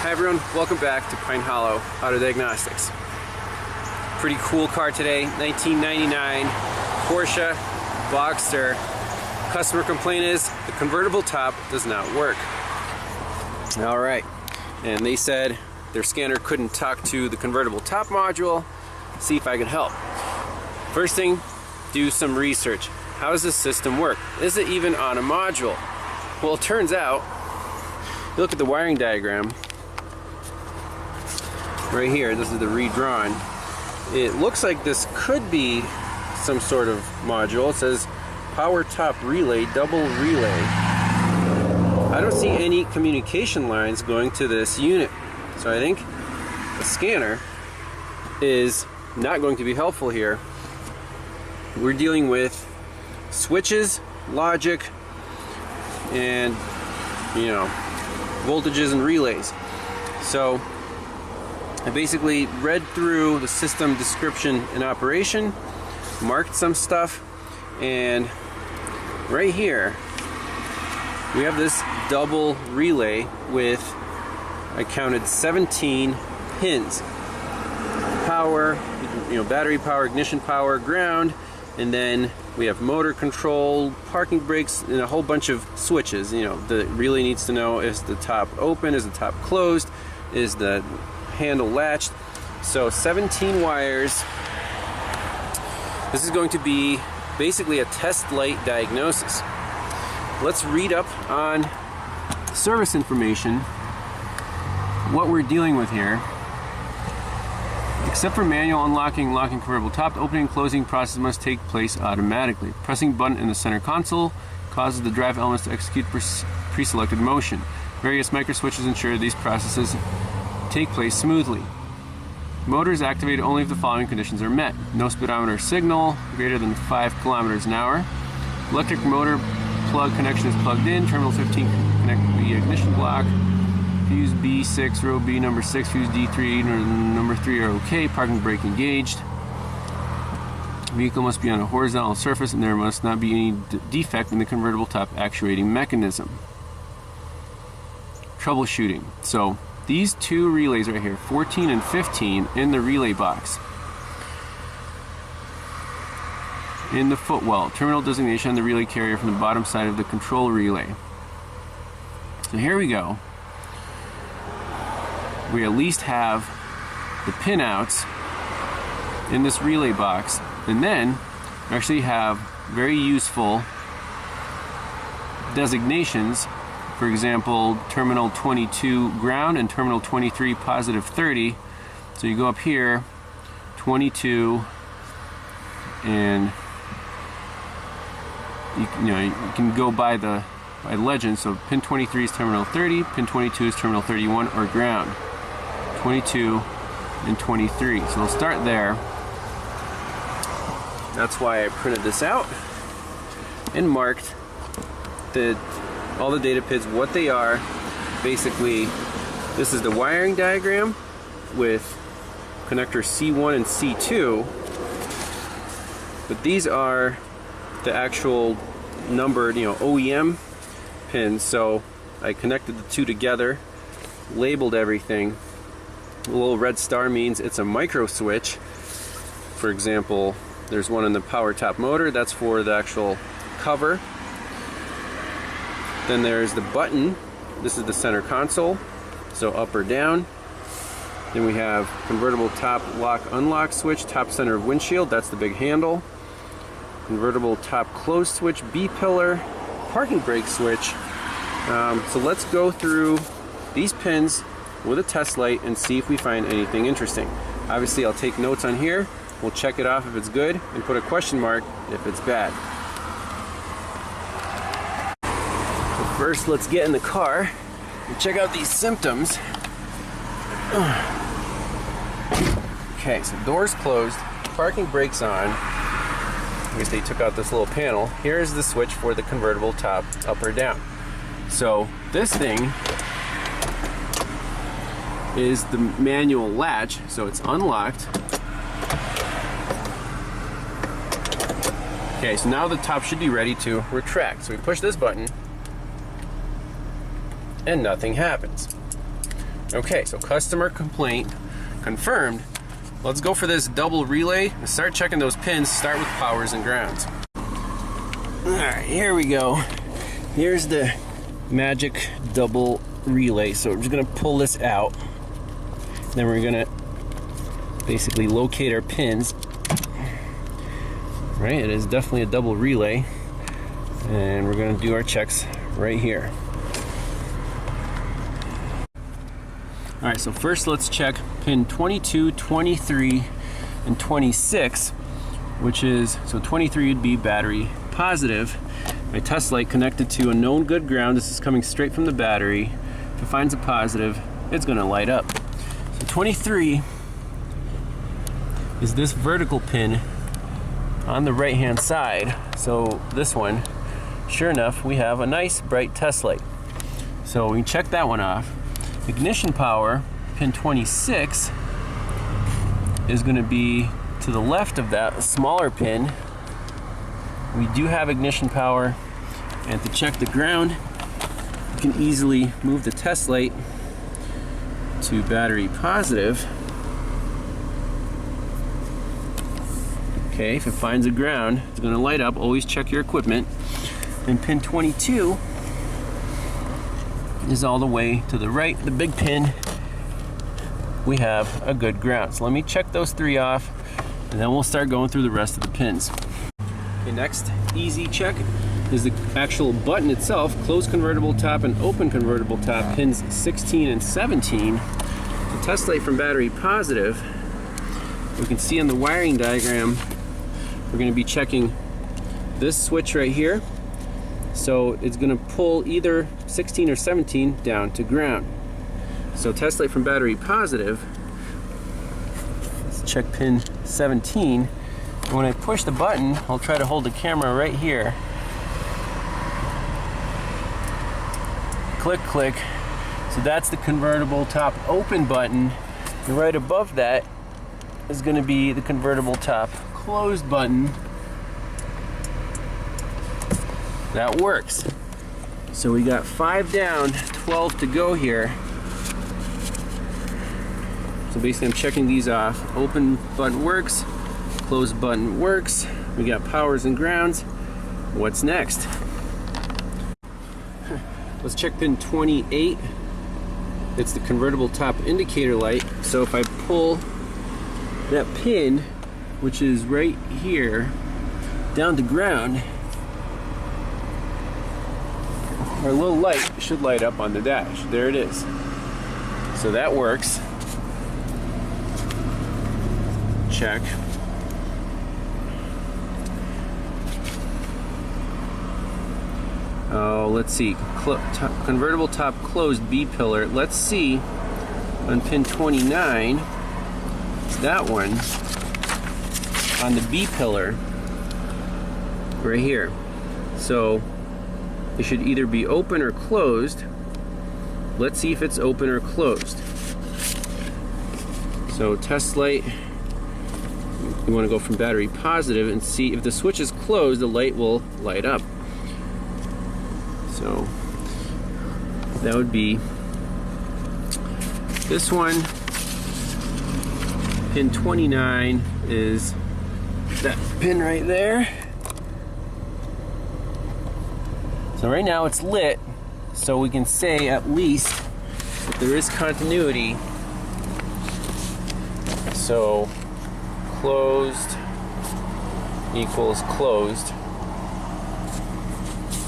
Hi everyone, welcome back to Pine Hollow Auto Diagnostics. Pretty cool car today, 1999 Porsche Boxster. Customer complaint is the convertible top does not work. Alright, and they said their scanner couldn't talk to the convertible top module. See if I could help. First thing, do some research. How does this system work? Is it even on a module? Well, it turns out, you look at the wiring diagram right here, this is the redrawn. It looks like this could be some sort of module. It says power top relay, double relay. I don't see any communication lines going to this unit. So I think the scanner is not going to be helpful here. We're dealing with switches, logic, and voltages and relays. So I basically read through the system description and operation, marked some stuff, and right here we have this double relay with, I counted 17 pins. Power, battery power, ignition power, ground, and then we have motor control, parking brakes, and a whole bunch of switches. The relay needs to know, is the top open, is the top closed, is the handle latched. So 17 wires. This is going to be basically a test light diagnosis. Let's read up on service information, what we're dealing with here. Except for manual unlocking and locking convertible top, the opening and closing process must take place automatically. Pressing button in the center console causes the drive elements to execute pre-selected motion. Various micro switches ensure these processes take place smoothly. Motor is activated only if the following conditions are met. No speedometer signal greater than 5 kilometers an hour. Electric motor plug connection is plugged in. Terminal 15 connect the ignition block. Fuse B6, row B number 6, fuse D3, number 3 are okay. Parking brake engaged. Vehicle must be on a horizontal surface and there must not be any defect in the convertible top actuating mechanism. Troubleshooting. So these two relays right here, 14 and 15, in the relay box. In the footwell, terminal designation on the relay carrier from the bottom side of the control relay. So here we go. We at least have the pinouts in this relay box, and then we actually have very useful designations. For example, terminal 22 ground and terminal 23 positive 30. So you go up here, 22, and you can go by the legend. So pin 23 is terminal 30, pin 22 is terminal 31 or ground. 22 and 23. So we'll start there. That's why I printed this out and marked all the data pins, what they are. Basically, this is the wiring diagram with connector C1 and C2, but these are the actual numbered, OEM pins. So I connected the two together, labeled everything. The little red star means it's a micro switch. For example, there's one in the power top motor, that's for the actual cover. Then there's the button, this is the center console, so up or down. Then we have convertible top lock unlock switch, top center of windshield, that's the big handle. Convertible top close switch, B pillar, parking brake switch. So let's go through these pins with a test light and see if we find anything interesting. Obviously I'll take notes on here, we'll check it off if it's good and put a question mark if it's bad. So first let's get in the car and check out these symptoms. Okay, so doors closed, parking brakes on. I guess they took out this little panel. Here's the switch for the convertible top, up or down. So this thing is the manual latch, so it's unlocked. Okay, so now the top should be ready to retract. So we push this button and nothing happens. Okay, so customer complaint confirmed. Let's go for this double relay and start checking those pins. Start with powers and grounds. Alright, here we go. Here's the magic double relay. So we're just going to pull this out. Then we're going to basically locate our pins. Right, it is definitely a double relay. And we're going to do our checks right here. Alright, so first let's check pin 22, 23, and 26, which is, so 23 would be battery positive. My test light connected to a known good ground. This is coming straight from the battery. If it finds a positive, it's going to light up. So 23 is this vertical pin on the right hand side. So this one, sure enough, we have a nice bright test light. So we can check that one off. Ignition power, pin 26, is going to be to the left of that smaller pin. We do have ignition power, and to check the ground, you can easily move the test light to battery positive. Okay, if it finds a ground, it's going to light up. Always check your equipment. And pin 22 is all the way to the right, the big pin. We have a good ground. So let me check those three off, and then we'll start going through the rest of the pins. Okay, next easy check is the actual button itself. Close convertible top and open convertible top, pins 16 and 17. The test light from battery positive. We can see on the wiring diagram, we're going to be checking this switch right here. So it's going to pull either 16 or 17 down to ground. So test light from battery positive. Let's check pin 17. And when I push the button, I'll try to hold the camera right here. Click, click. So that's the convertible top open button. And right above that is going to be the convertible top closed button. That works. So we got 5 down, 12 to go here. So basically I'm checking these off. Open button works, closed button works. We got powers and grounds. What's next? Let's check pin 28. It's the convertible top indicator light. So if I pull that pin, which is right here, down to ground, our little light should light up on the dash. There it is. So that works. Check. Oh, let's see. Convertible top closed B pillar. Let's see on pin 29. It's that one on the B pillar right here. So it should either be open or closed. Let's see if it's open or closed. So test light, we want to go from battery positive and see if the switch is closed, the light will light up. So that would be this one. Pin 29 is that pin right there. So right now it's lit, so we can say at least that there is continuity. So closed equals closed.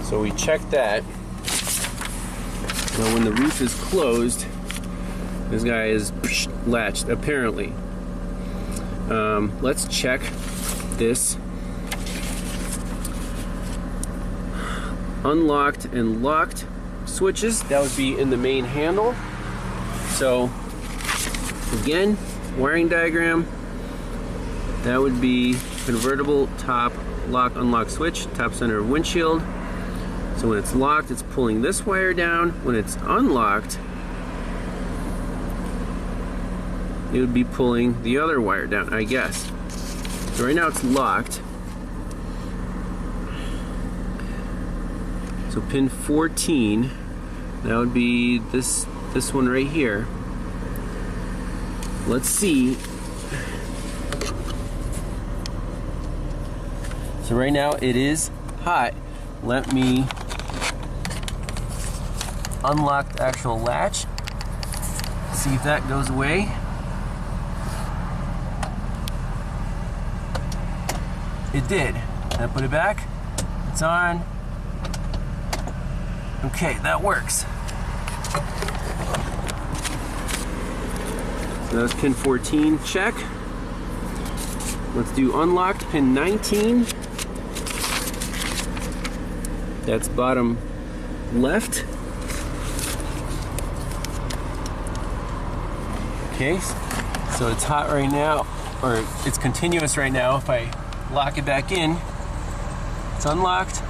So we check that. Now when the roof is closed, this guy is latched, apparently. Let's check this unlocked and locked switches. That would be in the main handle. So again, wiring diagram, that would be convertible top lock unlock switch, top center of windshield. So when it's locked, it's pulling this wire down. When it's unlocked, it would be pulling the other wire down, I guess. So right now it's locked. So pin 14, that would be this one right here. Let's see. So right now it is hot. Let me unlock the actual latch. See if that goes away. It did. Now put it back. It's on. Okay, that works. So that's pin 14, check. Let's do unlocked, pin 19. That's bottom left. Okay, so it's hot right now, or it's continuous right now. If I lock it back in, it's unlocked,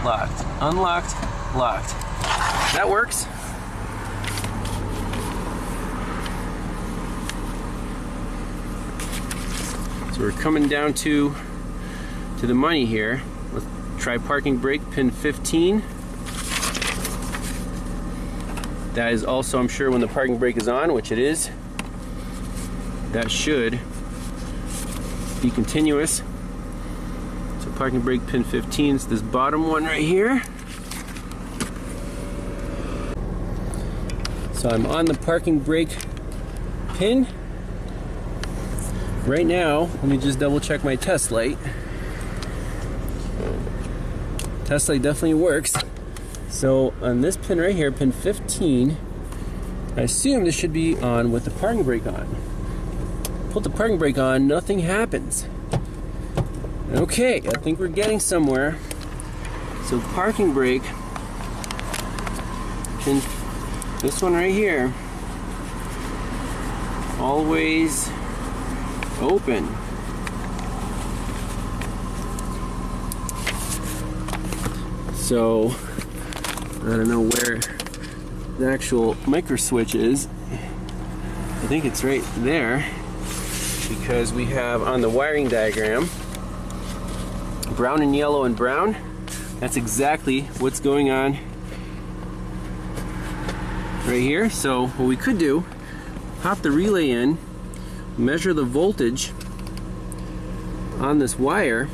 locked, unlocked, locked. That works. So we're coming down to the money here. Let's try parking brake, pin 15. That is also, I'm sure, when the parking brake is on, which it is. That should be continuous. So parking brake pin 15 is this bottom one right here. So I'm on the parking brake pin. Right now, let me just double check my test light. Test light definitely works. So on this pin right here, pin 15, I assume this should be on with the parking brake on. Put the parking brake on, nothing happens. Okay, I think we're getting somewhere. So parking brake, pin, this one right here, always open. So I don't know where the actual micro switch is. I think it's right there, because we have on the wiring diagram brown and yellow and brown. That's exactly what's going on right here. So what we could do, pop the relay in, measure the voltage on this wire,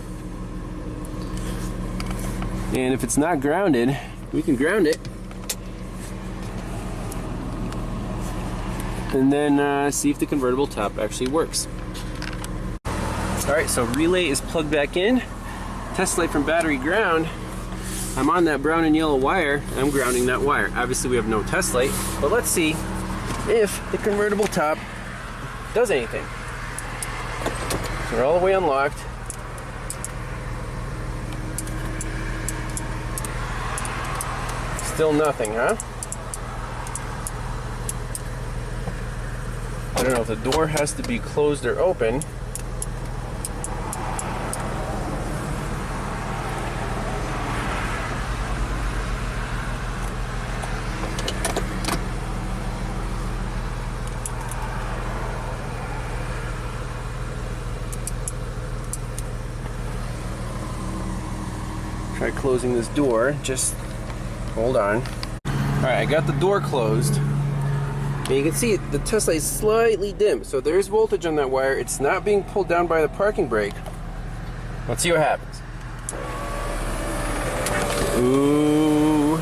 and if it's not grounded, we can ground it, and then see if the convertible top actually works. Alright, so relay is plugged back in. Test light from battery ground. I'm on that brown and yellow wire. I'm grounding that wire. Obviously we have no test light, but let's see if the convertible top does anything. So we're all the way unlocked. Still nothing, huh? I don't know if the door has to be closed or open. Try closing this door. Just hold on. Alright, I got the door closed. And you can see the test light is slightly dim. So there's voltage on that wire. It's not being pulled down by the parking brake. Let's see what happens. Ooh.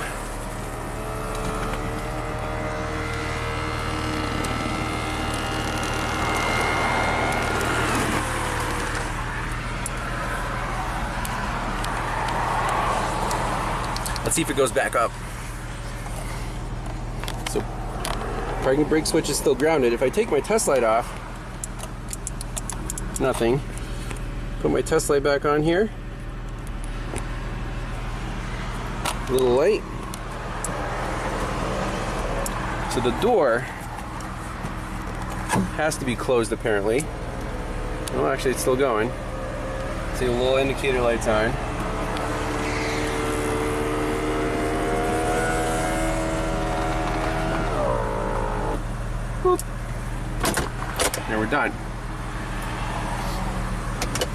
Let's see if it goes back up. So, parking brake switch is still grounded. If I take my test light off, nothing. Put my test light back on here. A little light. So the door has to be closed apparently. Oh, actually it's still going. See, a little indicator light's on. Now we're done.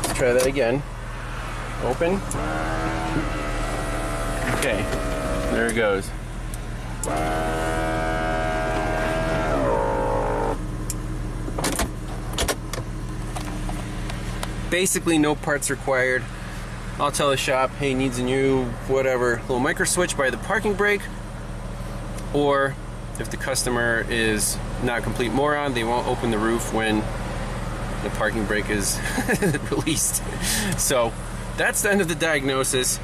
Let's try that again. Open. Okay, there it goes. basically no parts required. I'll tell the shop, hey, needs a new whatever little micro switch by the parking brake, or if the customer is not a complete moron, they won't open the roof when the parking brake is released. So that's the end of the diagnosis.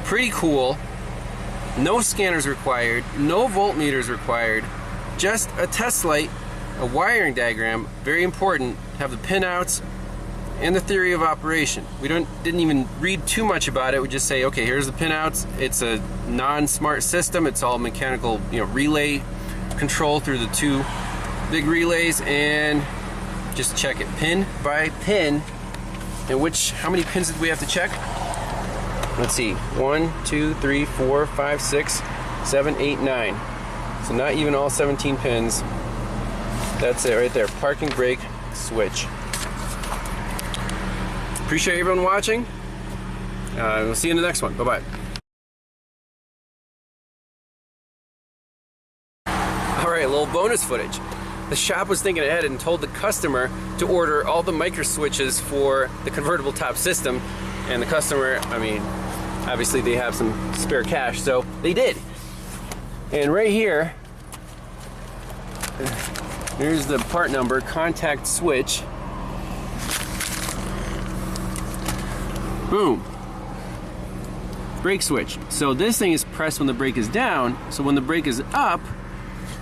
Pretty cool. No scanners required, no voltmeters required, just a test light, a wiring diagram, very important, have the pinouts and the theory of operation. We didn't even read too much about it. We just say, okay, here's the pinouts. It's a non-smart system. It's all mechanical, relay control through the two big relays, and just check it pin by pin. And how many pins did we have to check? Let's see, 1, 2, 3, 4, 5, 6, 7, 8, 9. So not even all 17 pins. That's it right there, parking brake switch. Appreciate everyone watching. We'll see you in the next one. Bye-bye. Alright, a little bonus footage. The shop was thinking ahead and told the customer to order all the micro switches for the convertible top system, and the customer, obviously they have some spare cash, so they did. And right here, here's the part number, contact switch. Boom. Brake switch. So this thing is pressed when the brake is down, so when the brake is up,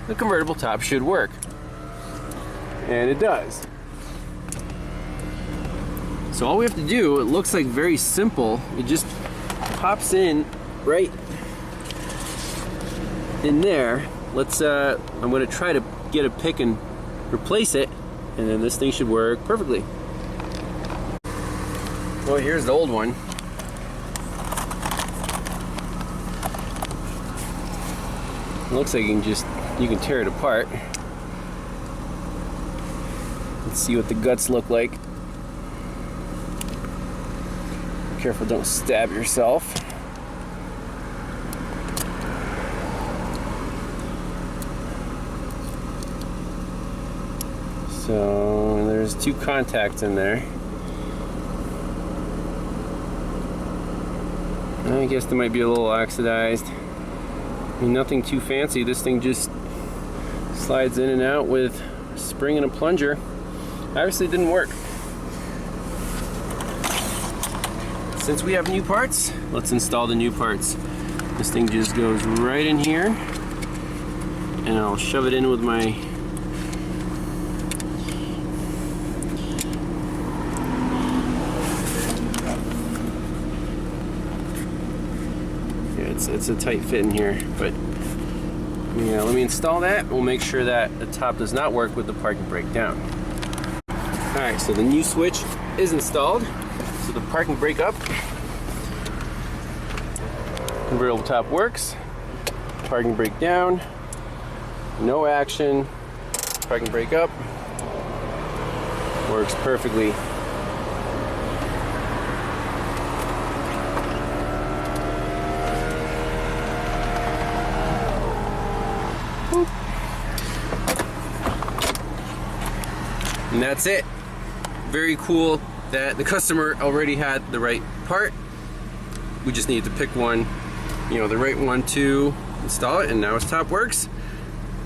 the convertible top should work. And it does. So all we have to do, it looks like very simple, it just pops in right in there. I'm going to try to get a pick and replace it, and then this thing should work perfectly. Well, here's the old one. It looks like you can tear it apart. Let's see what the guts look like. Be careful, don't stab yourself. So there's two contacts in there. I guess they might be a little oxidized. Nothing too fancy. This thing just slides in and out with a spring and a plunger. Obviously it didn't work. Since we have new parts, let's install the new parts. This thing just goes right in here, and I'll shove it in with my it's a tight fit in here, but yeah, let me install that. We'll make sure that the top does not work with the parking brake down. Alright, so the new switch is installed. So the parking brake up, convertible top works, parking brake down, no action, parking brake up, works perfectly. And that's it. Very cool that the customer already had the right part. We just needed to pick one, the right one to install it, and now his top works.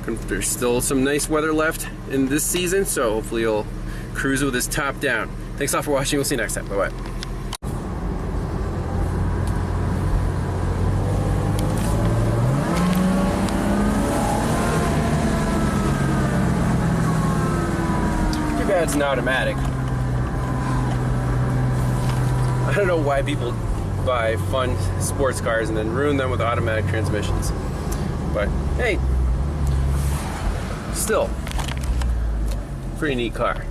There's still some nice weather left in this season, so hopefully he'll cruise with his top down. Thanks all for watching. We'll see you next time. Bye-bye. It's an automatic. I don't know why people buy fun sports cars and then ruin them with automatic transmissions. But hey, still, pretty neat car.